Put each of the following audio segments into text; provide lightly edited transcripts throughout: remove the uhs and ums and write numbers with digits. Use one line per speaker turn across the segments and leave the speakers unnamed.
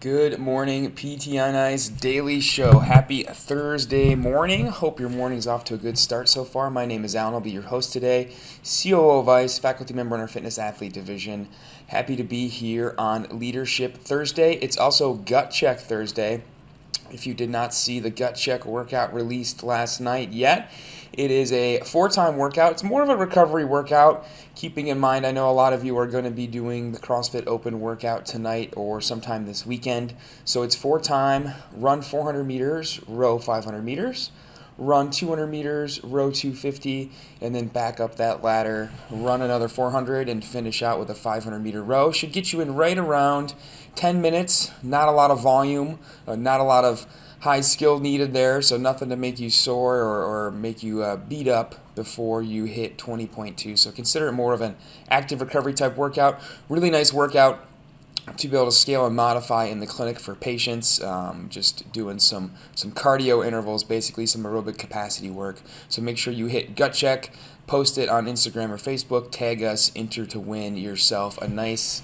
Good morning, PT on Ice Daily Show. Happy Thursday morning. Hope your morning's off to a good start so far. My name is Alan. I'll be your host today. COO of Ice, faculty member in our fitness athlete division. Happy to be here on Leadership Thursday. It's also Gut Check Thursday. If you did not see the Gut Check workout released last night yet, it is a 4-time workout. It's more of a recovery workout, keeping in mind I know a lot of you are going to be doing the CrossFit Open workout tonight or sometime this weekend. So it's 4-time, run 400 meters, row 500 meters, run 200 meters, row 250, and then back up that ladder, run another 400, and finish out with a 500-meter row. Should get you in right around 10 minutes. Not a lot of volume, not a lot of high skill needed there, so nothing to make you sore or make you beat up before you hit 20.2. So consider it more of an active recovery type workout. Really nice workout to be able to scale and modify in the clinic for patients, just doing some cardio intervals, basically some aerobic capacity work. So make sure you hit Gut Check, post it on Instagram or Facebook, tag us, enter to win yourself a nice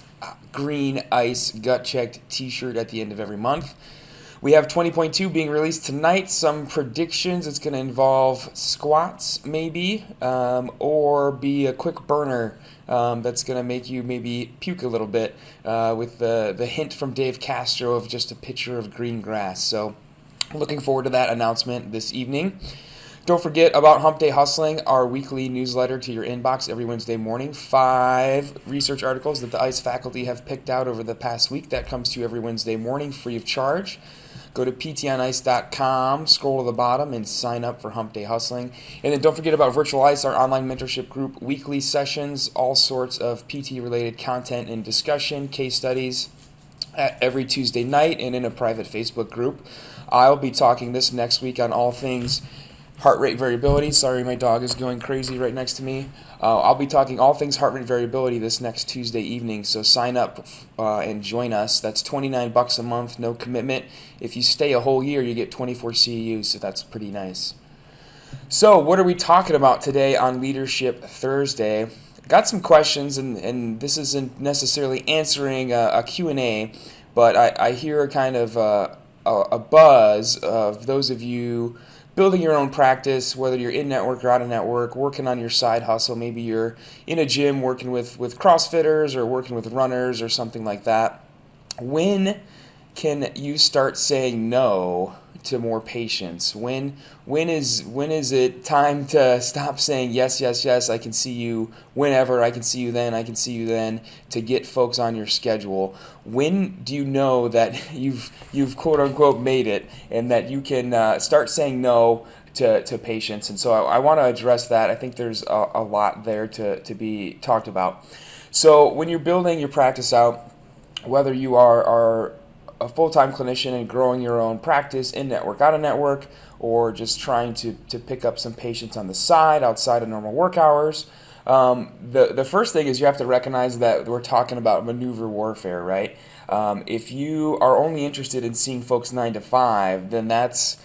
green ice gut checked t-shirt at the end of every month. We have 20.2 being released tonight. Some predictions. It's going to involve squats, maybe, or be a quick burner that's going to make you maybe puke a little bit with the hint from Dave Castro of just a picture of green grass. So looking forward to that announcement this evening. Don't forget about Hump Day Hustling, our weekly newsletter to your inbox every Wednesday morning. 5 research articles that the ICE faculty have picked out over the past week. That comes to you every Wednesday morning, free of charge. Go to ptonice.com, scroll to the bottom, and sign up for Hump Day Hustling. And then don't forget about Virtual Ice, our online mentorship group, weekly sessions, all sorts of PT-related content and discussion, case studies every Tuesday night and in a private Facebook group. I'll be talking this next week on all things heart rate variability. Sorry, my dog is going crazy right next to me. I'll be talking all things heart rate variability this next Tuesday evening, so sign up and join us. That's $29 a month, no commitment. If you stay a whole year, you get 24 CEUs, so that's pretty nice. So what are we talking about today on Leadership Thursday? Got some questions, and this isn't necessarily answering a Q&A, but I hear a kind of a buzz of those of you building your own practice, whether you're in network or out of network, working on your side hustle. Maybe you're in a gym working with CrossFitters or working with runners or something like that. When can you start saying no to more patients? When is it time to stop saying yes, yes, yes, I can see you whenever, I can see you then, I can see you then, to get folks on your schedule? When do you know that you've quote unquote made it and that you can start saying no to patients? And so I want to address that. I think there's a lot there to be talked about. So when you're building your practice out, whether you are a full-time clinician and growing your own practice in network, out of network, or just trying to pick up some patients on the side outside of normal work hours, the first thing is you have to recognize that we're talking about maneuver warfare, right? If you are only interested in seeing folks 9 to 5, then that's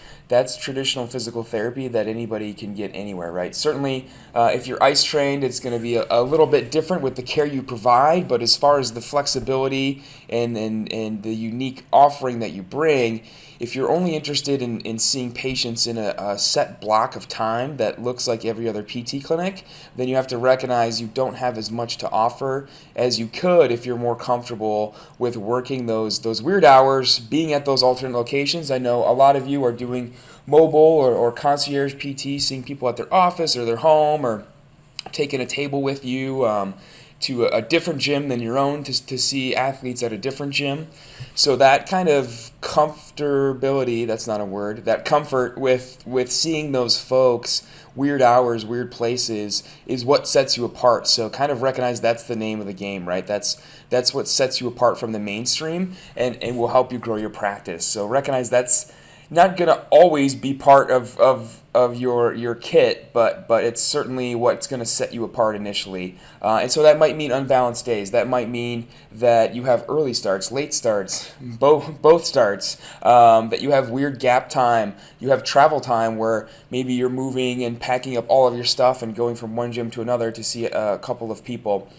traditional physical therapy that anybody can get anywhere, right? Certainly, if you're ICE trained, it's going to be a little bit different with the care you provide, but as far as the flexibility and the unique offering that you bring, if you're only interested in seeing patients in a set block of time that looks like every other PT clinic, then you have to recognize you don't have as much to offer as you could if you're more comfortable with working those weird hours, being at those alternate locations. I know a lot of you are doing mobile or concierge PT, seeing people at their office or their home, or taking a table with you to a different gym than your own to see athletes at a different gym. So that kind of comfortability, that's not a word, that comfort with seeing those folks, weird hours, weird places, is what sets you apart. So kind of recognize that's the name of the game, right? That's what sets you apart from the mainstream and will help you grow your practice. So recognize that's not going to always be part of your kit, but it's certainly what's going to set you apart initially. And so that might mean unbalanced days. That might mean that you have early starts, late starts, both starts, that you have weird gap time. You have travel time where maybe you're moving and packing up all of your stuff and going from one gym to another to see a couple of people.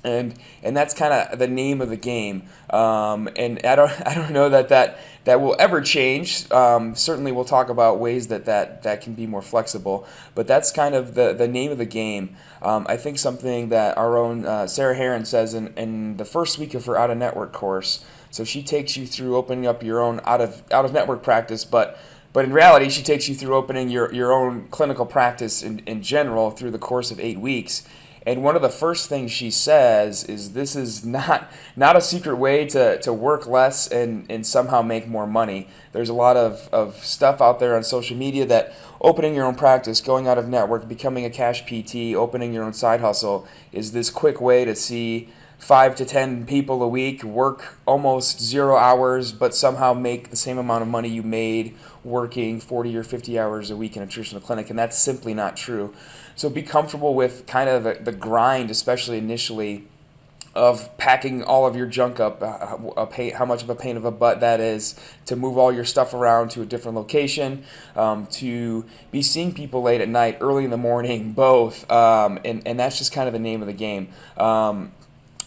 and that's kind of the name of the game. And I don't know that will ever change. Certainly, we'll talk about ways that can be more flexible. But that's kind of the name of the game. I think something that our own Sarah Heron says in the first week of her out of network course. So she takes you through opening up your own out of network practice, but in reality, she takes you through opening your own clinical practice in general through the course of 8 weeks. And one of the first things she says is this is not a secret way to work less and somehow make more money. There's a lot of stuff out there on social media that opening your own practice, going out of network, becoming a cash PT, opening your own side hustle is this quick way to see 5 to 10 people a week work almost 0 hours, but somehow make the same amount of money you made working 40 or 50 hours a week in a traditional clinic, and that's simply not true. So be comfortable with kind of the grind, especially initially, of packing all of your junk up, how much of a pain of a butt that is to move all your stuff around to a different location, to be seeing people late at night, early in the morning, both, and that's just kind of the name of the game.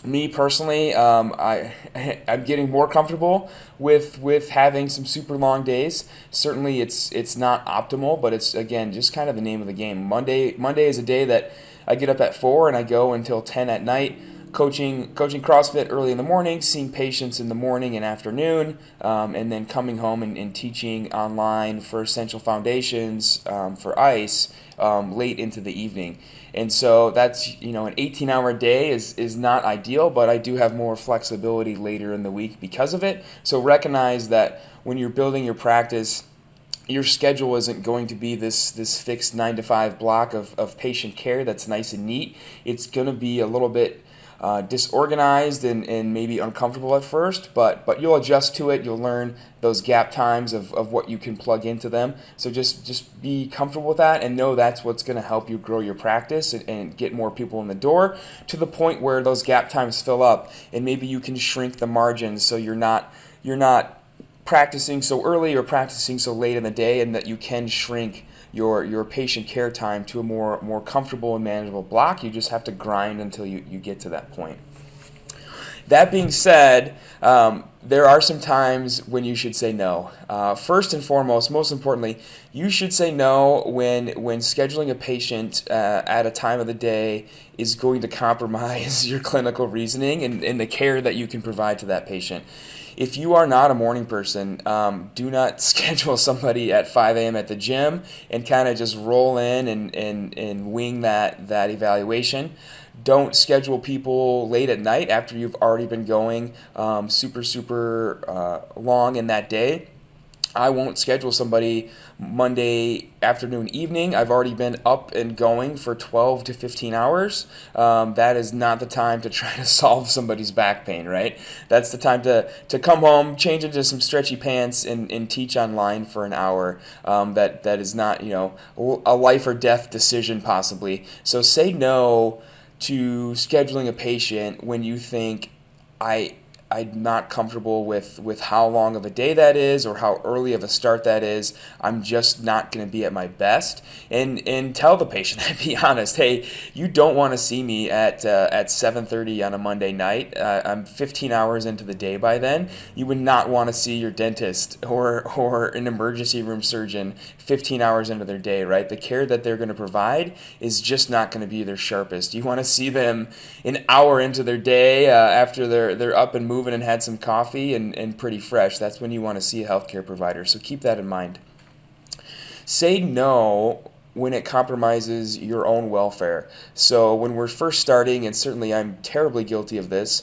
Me personally, I'm getting more comfortable with having some super long days. Certainly, it's not optimal, but it's again just kind of the name of the game. Monday is a day that I get up at 4 and I go until 10 at night, coaching CrossFit early in the morning, seeing patients in the morning and afternoon, and then coming home and teaching online for Essential Foundations for ICE late into the evening. And so that's, an 18-hour day is not ideal, but I do have more flexibility later in the week because of it. So recognize that when you're building your practice, your schedule isn't going to be this fixed 9 to 5 block of patient care that's nice and neat. It's going to be a little bit disorganized and maybe uncomfortable at first, but you'll adjust to it. You'll learn those gap times of what you can plug into them. So just be comfortable with that and know that's what's going to help you grow your practice and get more people in the door to the point where those gap times fill up and maybe you can shrink the margins so you're not practicing so early or practicing so late in the day, and that you can shrink your patient care time to a more comfortable and manageable block. You just have to grind until you get to that point. That being said, there are some times when you should say no. First and foremost, most importantly, you should say no when scheduling a patient at a time of the day is going to compromise your clinical reasoning and the care that you can provide to that patient. If you are not a morning person, do not schedule somebody at 5 a.m. at the gym and kind of just roll in and wing that evaluation. Don't schedule people late at night after you've already been going super long in that day. I won't schedule somebody Monday afternoon, evening. I've already been up and going for 12 to 15 hours. That is not the time to try to solve somebody's back pain, right? That's the time to come home, change into some stretchy pants, and teach online for an hour. That is not, a life or death decision possibly. So say no to scheduling a patient when you think I'm not comfortable with how long of a day that is or how early of a start that is. I'm just not going to be at my best. And tell the patient that, be honest. Hey, you don't want to see me at 7:30 on a Monday night. I'm 15 hours into the day by then. You would not want to see your dentist or an emergency room surgeon 15 hours into their day, right? The care that they're going to provide is just not going to be their sharpest. You want to see them an hour into their day after they're up and moving and had some coffee and pretty fresh. That's when you want to see a healthcare provider. So keep that in mind. Say no when it compromises your own welfare. So when we're first starting, and certainly I'm terribly guilty of this,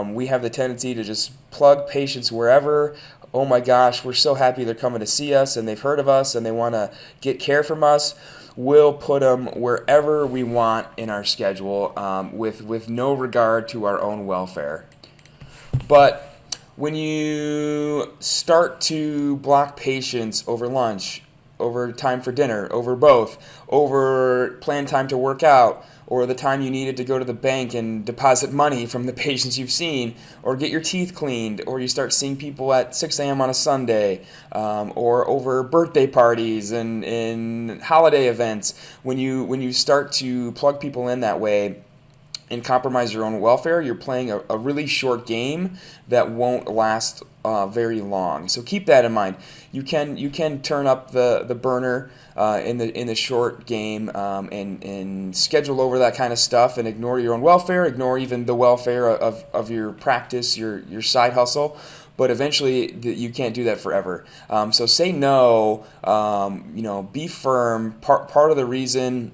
we have the tendency to just plug patients wherever. Oh my gosh, we're so happy they're coming to see us and they've heard of us and they want to get care from us. We'll put them wherever we want in our schedule with no regard to our own welfare. But when you start to block patients over lunch, over time for dinner, over both, over planned time to work out, or the time you needed to go to the bank and deposit money from the patients you've seen, or get your teeth cleaned, or you start seeing people at 6 a.m. on a Sunday, or over birthday parties and holiday events, when you start to plug people in that way, and compromise your own welfare, you're playing a really short game that won't last very long. So keep that in mind. You can turn up the burner in the short game, and schedule over that kind of stuff and ignore your own welfare, ignore even the welfare of your practice, your side hustle. But eventually, you can't do that forever. So say no. Be firm. Part of the reason,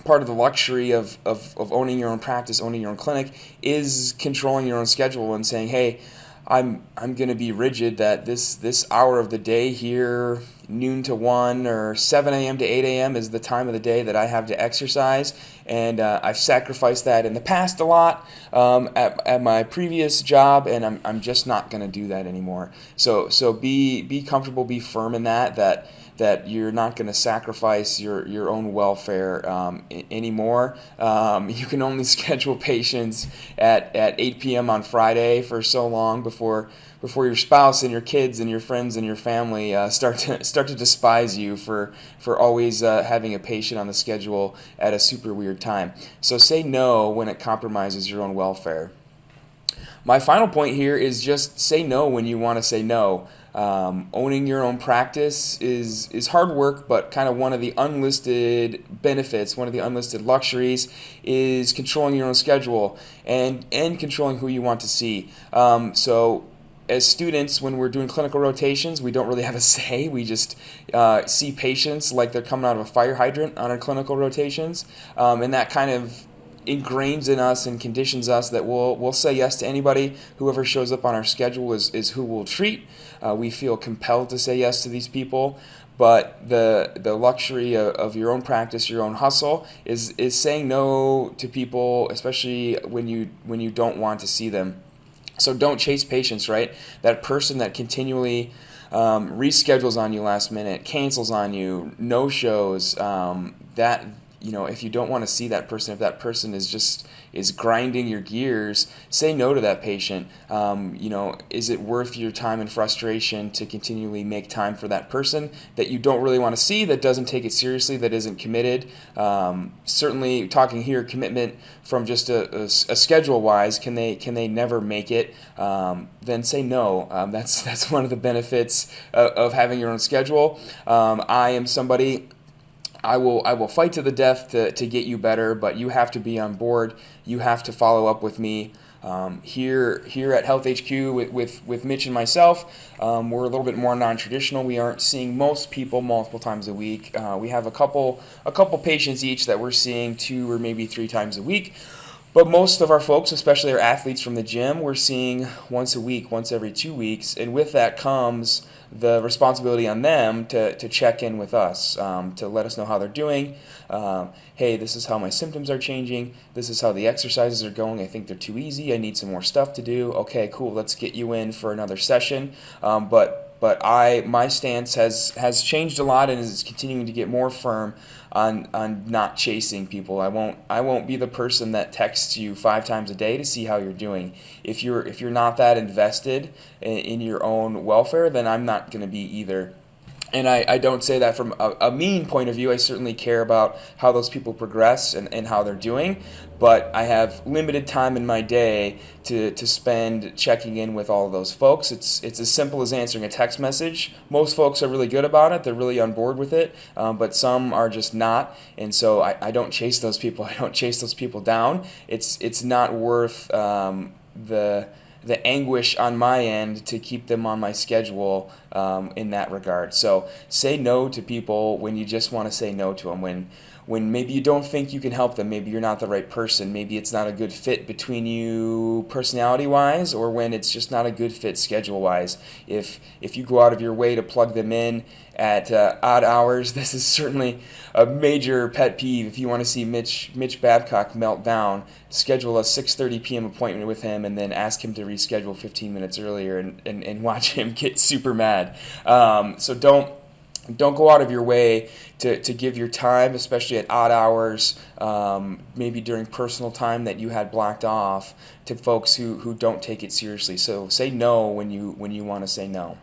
part of the luxury of owning your own practice, owning your own clinic, is controlling your own schedule and saying, hey, I'm going to be rigid that this hour of the day here, noon to 1 or 7 a.m. to 8 a.m. is the time of the day that I have to exercise, and I've sacrificed that in the past a lot at my previous job, and I'm just not going to do that anymore. So be comfortable, be firm in that you're not going to sacrifice your own welfare anymore. You can only schedule patients at 8 p.m. on Friday for so long before your spouse and your kids and your friends and your family start to despise you for always having a patient on the schedule at a super weird time. So say no when it compromises your own welfare. My final point here is just say no when you want to say no. Owning your own practice is hard work, but kind of one of the unlisted benefits, one of the unlisted luxuries is controlling your own schedule and controlling who you want to see. So as students, when we're doing clinical rotations, we don't really have a say. We just see patients like they're coming out of a fire hydrant on our clinical rotations, and that kind of ingrains in us and conditions us that we'll say yes to anybody. Whoever shows up on our schedule is who we'll treat. We feel compelled to say yes to these people. But the luxury of your own practice, your own hustle, is saying no to people, especially when you don't want to see them. So don't chase patients, right? That person that continually reschedules on you last minute, cancels on you, no shows. If you don't want to see that person, if that person is grinding your gears, say no to that patient. Is it worth your time and frustration to continually make time for that person that you don't really want to see, that doesn't take it seriously, that isn't committed? Certainly, talking here commitment from just a schedule wise, can they never make it? Then say no. That's one of the benefits of having your own schedule. I am somebody. I will fight to the death to get you better, but you have to be on board. You have to follow up with me. Here at Health HQ with Mitch and myself, we're a little bit more non-traditional. We aren't seeing most people multiple times a week. We have a couple patients each that we're seeing 2 or maybe 3 times a week. But most of our folks, especially our athletes from the gym, we're seeing once a week, once every 2 weeks, and with that comes the responsibility on them to check in with us, to let us know how they're doing. Hey, this is how my symptoms are changing. This is how the exercises are going. I think they're too easy. I need some more stuff to do. Okay, cool. Let's get you in for another session. But my stance has changed a lot and is continuing to get more firm on not chasing people. I won't be the person that texts you 5 times a day to see how you're doing. If you're not that invested in your own welfare, then I'm not going to be either. And I don't say that from a mean point of view. I certainly care about how those people progress and how they're doing, but I have limited time in my day to spend checking in with all of those folks. It's as simple as answering a text message. Most folks are really good about it. They're really on board with it, but some are just not. And so I don't chase those people. I don't chase those people down. It's not worth the anguish on my end to keep them on my schedule in that regard. So say no to people when you just want to say no to them. When maybe you don't think you can help them, maybe you're not the right person, maybe it's not a good fit between you personality-wise, or when it's just not a good fit schedule-wise. If you go out of your way to plug them in at odd hours, this is certainly a major pet peeve. If you want to see Mitch Babcock melt down, schedule a 6:30 p.m. appointment with him and then ask him to reschedule 15 minutes earlier and watch him get super mad. So don't go out of your way to give your time, especially at odd hours, maybe during personal time that you had blocked off, to folks who don't take it seriously. So say no when you want to say no.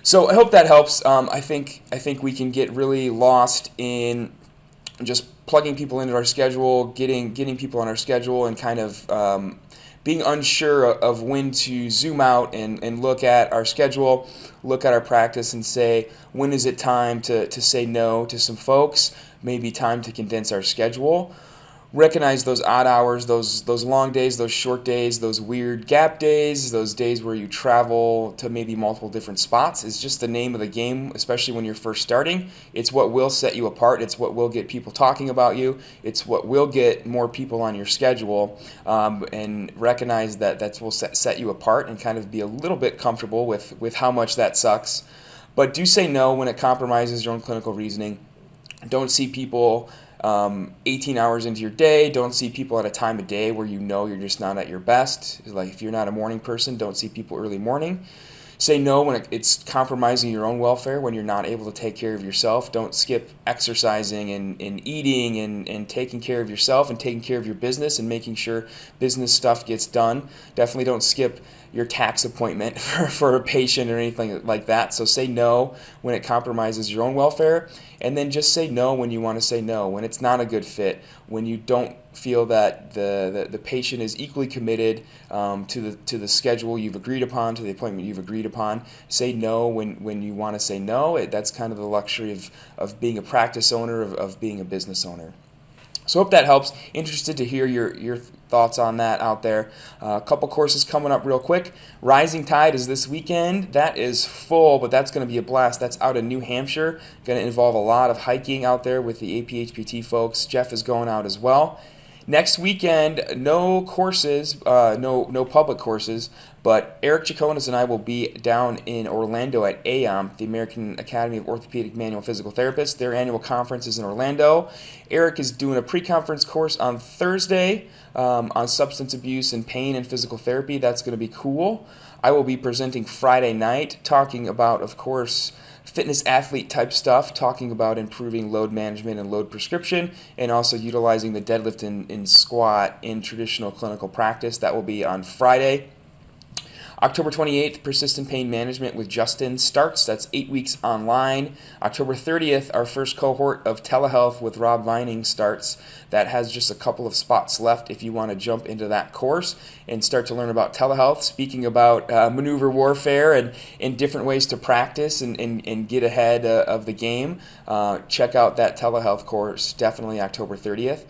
So I hope that helps. I think we can get really lost in just plugging people into our schedule, getting people on our schedule, and kind of being unsure of when to zoom out and look at our schedule, look at our practice, and say, when is it time to say no to some folks, maybe time to condense our schedule. Recognize those odd hours, those long days, those short days, those weird gap days, those days where you travel to maybe multiple different spots is just the name of the game, especially when you're first starting. It's what will set you apart. It's what will get people talking about you. It's what will get more people on your schedule, and recognize that will set you apart and kind of be a little bit comfortable with how much that sucks. But do say no when it compromises your own clinical reasoning. Don't see people 18 hours into your day. Don't see people at a time of day where you know you're just not at your best. Like if you're not a morning person, don't see people early morning. Say no when it's compromising your own welfare, when you're not able to take care of yourself. Don't skip exercising and eating and taking care of yourself and taking care of your business and making sure business stuff gets done. Definitely don't skip your tax appointment for a patient or anything like that. So say no when it compromises your own welfare, and then just say no when you want to say no, when it's not a good fit, when you don't feel that the patient is equally committed to the schedule you've agreed upon, to the appointment you've agreed upon. Say no when you want to say no. That's kind of the luxury of being a practice owner, of being a business owner. So hope that helps. Interested to hear your thoughts on that out there. A couple courses coming up real quick. Rising Tide is this weekend. That is full, but that's going to be a blast. That's out in New Hampshire. Going to involve a lot of hiking out there with the APHPT folks. Jeff is going out as well. Next weekend, no courses, no public courses, but Eric Chaconas and I will be down in Orlando at AAOM, the American Academy of Orthopedic Manual Physical Therapists. Their annual conference is in Orlando. Eric is doing a pre-conference course on Thursday on substance abuse and pain and physical therapy. That's going to be cool. I will be presenting Friday night, talking about, of course, fitness athlete type stuff, talking about improving load management and load prescription, and also utilizing the deadlift and squat in traditional clinical practice. That will be on Friday. October 28th, Persistent Pain Management with Justin starts. That's 8 weeks online. October 30th, our first cohort of Telehealth with Rob Vining starts. That has just a couple of spots left if you want to jump into that course and start to learn about telehealth, speaking about maneuver warfare and different ways to practice and get ahead of the game. Check out that telehealth course, definitely October 30th.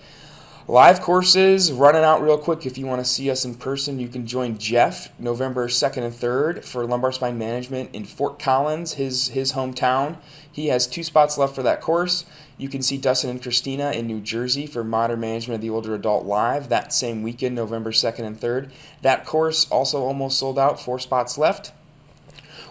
Live courses, running out real quick. If you want to see us in person, you can join Jeff November 2nd and 3rd for lumbar spine management in Fort Collins, his hometown. He has 2 spots left for that course. You can see Dustin and Christina in New Jersey for modern management of the older adult live that same weekend, November 2nd and 3rd. That course also almost sold out, 4 spots left.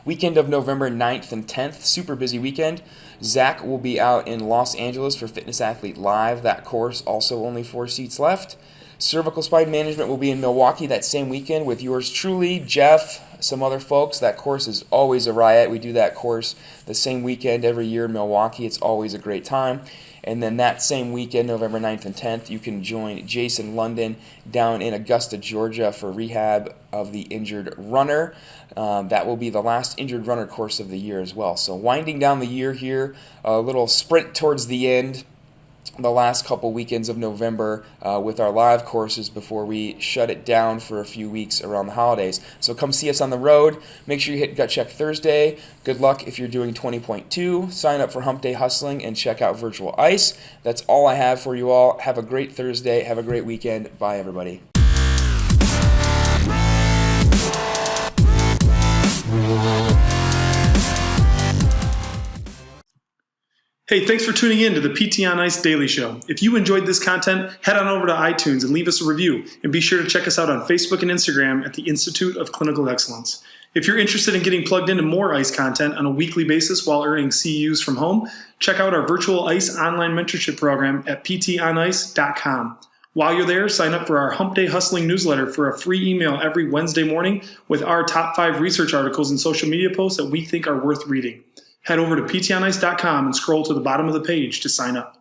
Weekend of November 9th and 10th, super busy weekend. Zach will be out in Los Angeles for Fitness Athlete Live. That course, also only 4 seats left. Cervical Spine Management will be in Milwaukee that same weekend with yours truly, Jeff, some other folks. That course is always a riot. We do that course the same weekend every year in Milwaukee. It's always a great time. And then that same weekend, November 9th and 10th, you can join Jason London down in Augusta, Georgia for rehab of the injured runner. That will be the last injured runner course of the year as well. So winding down the year here, a little sprint towards the end, the last couple weekends of November with our live courses before we shut it down for a few weeks around the holidays. So come see us on the road. Make sure you hit Gut Check Thursday. Good luck if you're doing 20.2. Sign up for Hump Day Hustling and check out Virtual Ice. That's all I have for you all. Have a great Thursday. Have a great weekend. Bye, everybody.
Hey, thanks for tuning in to the PT on Ice Daily Show. If you enjoyed this content, head on over to iTunes and leave us a review. And be sure to check us out on Facebook and Instagram at the Institute of Clinical Excellence. If you're interested in getting plugged into more ICE content on a weekly basis while earning CEUs from home, check out our Virtual ICE online mentorship program at ptonice.com. While you're there, sign up for our Hump Day Hustling newsletter for a free email every Wednesday morning with our top 5 research articles and social media posts that we think are worth reading. Head over to ptonice.com and scroll to the bottom of the page to sign up.